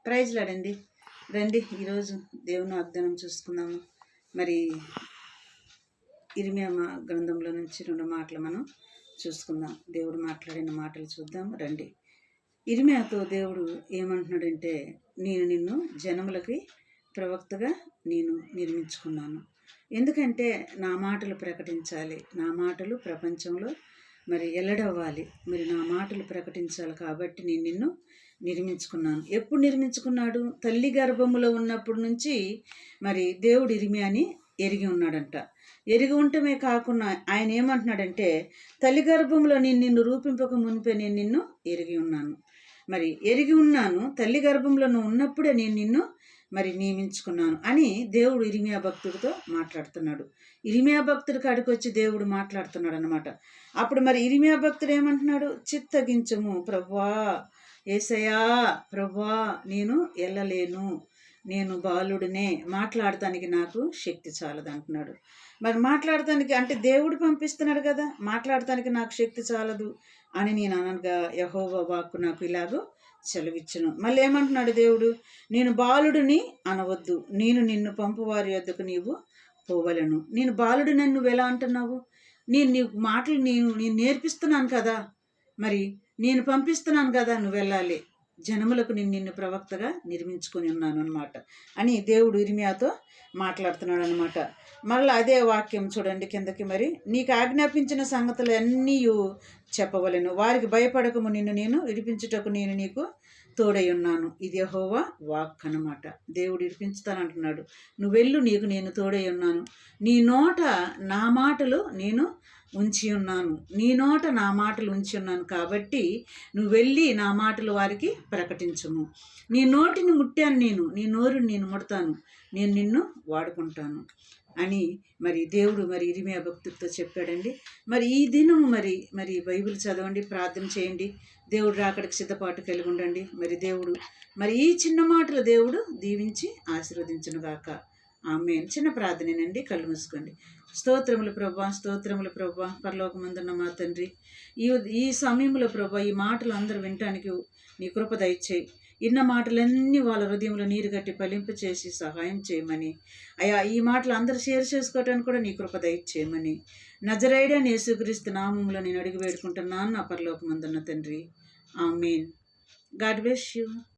Praise లాడండి. రండి ఈరోజు దేవుని వాగ్దానం చూసుకుందాము. మరి ఇర్మియా గ్రంథంలో నుంచి 2 మాటలు మనం చూసుకుందాం. దేవుడు మాట్లాడిన మాటలు చూద్దాం రండి. ఇర్మియాతో దేవుడు ఏమంటున్నాడంటే, నేను నిన్ను జనములకి ప్రవక్తగా నేను నిర్మించుకున్నాను. ఎందుకంటే నా మాటలు ప్రకటించాలి, నా మాటలు ప్రపంచంలో మరి ఎల్లడవ్వాలి, మరి నా మాటలు ప్రకటించాలి. కాబట్టి నేను నిన్ను నిర్మించుకున్నాను. ఎప్పుడు నిర్మించుకున్నాడు? తల్లి గర్భములో ఉన్నప్పటి నుంచి మరి దేవుడు ఇర్మియాని ఎరిగి ఉన్నాడంట. ఎరిగి ఉండటమే కాకుండా ఆయన ఏమంటున్నాడంటే, తల్లి గర్భంలో నేను నిన్ను రూపింపక మునిపే నేను నిన్ను ఎరిగి ఉన్నాను. మరి ఎరిగి ఉన్నాను, తల్లి గర్భంలో నువ్వు ఉన్నప్పుడే నేను నిన్ను మరి నియమించుకున్నాను అని దేవుడు ఇర్మియా భక్తుడితో మాట్లాడుతున్నాడు. ఇర్మియా భక్తుడి కాడికి వచ్చి దేవుడు మాట్లాడుతున్నాడు అనమాట. అప్పుడు మరి ఇర్మియా భక్తుడు ఏమంటున్నాడు? చిత్తగించము ప్రభువా, యేసయ్యా ప్రభువా, నేను వెళ్ళలేను, నేను బాలుడినే, మాట్లాడటానికి నాకు శక్తి చాలదు అంటున్నాడు. మరి మాట్లాడటానికి అంటే దేవుడు పంపిస్తున్నాడు కదా, మాట్లాడటానికి నాకు శక్తి చాలదు అని నేను అనగా యెహోవా వాక్కు నాకు ఇలాగో సెలవిచ్చును. మళ్ళీ ఏమంటున్నాడు దేవుడు? నేను బాలుడిని అనవద్దు, నేను నిన్ను పంపువారి వద్దకు నీవు పోవలను. నేను బాలుడు, నన్ను ఎలా అంటున్నావు? నీకు మాటలు నేను నేర్పిస్తున్నాను కదా, మరి నేను పంపిస్తున్నాను కదా, నువ్వు వెళ్ళాలి, జనములకు నేను నిన్ను ప్రవక్తగా నిర్మించుకొని ఉన్నాను అనమాట అని దేవుడు ఇర్మియాతో మాట్లాడుతున్నాడు అనమాట. మరలా అదే వాక్యం చూడండి కిందకి. మరి నీకు ఆజ్ఞాపించిన సంగతులు అన్నీ చెప్పవలెను, వారికి భయపడకము, నిన్ను నేను విడిపించుటకు నేను నీకు తోడై ఉన్నాను. ఇది యెహోవా వాక్ అన్నమాట. దేవుడు విడిపించుతానంటున్నాడు. నువ్వు వెళ్ళు, నీకు నేను తోడై ఉన్నాను, నీ నోట నా మాటలు నేను ఉంచి ఉన్నాను, నీ నోట నా మాటలు ఉంచి ఉన్నాను, కాబట్టి నువ్వు వెళ్ళి నా మాటలు వారికి ప్రకటించము. నీ నోటిని ముట్టాను నేను, నీ నోరుని నేను ముడతాను, నేను నిన్ను వాడుకుంటాను అని మరి దేవుడు మరి ఇర్మియా భక్తుడితో చెప్పాడండి. మరి ఈ దినము మరి బైబిల్ చదవండి, ప్రార్థన చేయండి, దేవుడు రాకడికి సిద్ధపాటు కలిగి ఉండండి. మరి దేవుడు మరి ఈ చిన్న మాటలు దేవుడు దీవించి ఆశీర్వదించునుగాక. ఆమేన్. చిన్న ప్రార్థనేనండి, కళ్ళు మూసుకోండి. స్తోత్రములు ప్రభా, స్తోత్రములు ప్రభా, పరలోకమందున్న మా తండ్రి, ఈ సమయంలో ప్రభా ఈ మాటలు అందరూ వినటానికి నీ కృప దయచేయి. ఇన్న మాటలన్నీ వాళ్ళ హృదయంలో నీరు గట్టి ఫలింప చేసి సహాయం చేయమని, అయా ఈ మాటలు అందరూ షేర్ చేసుకోవటానికి కూడా నీ కృప దయచేయమని నజరేయుడైన యేసుక్రీస్తు నామములో నేను అడిగి వేడుకుంటున్నాను నా పరలోకమందున్న తండ్రి. ఆమేన్. God bless you.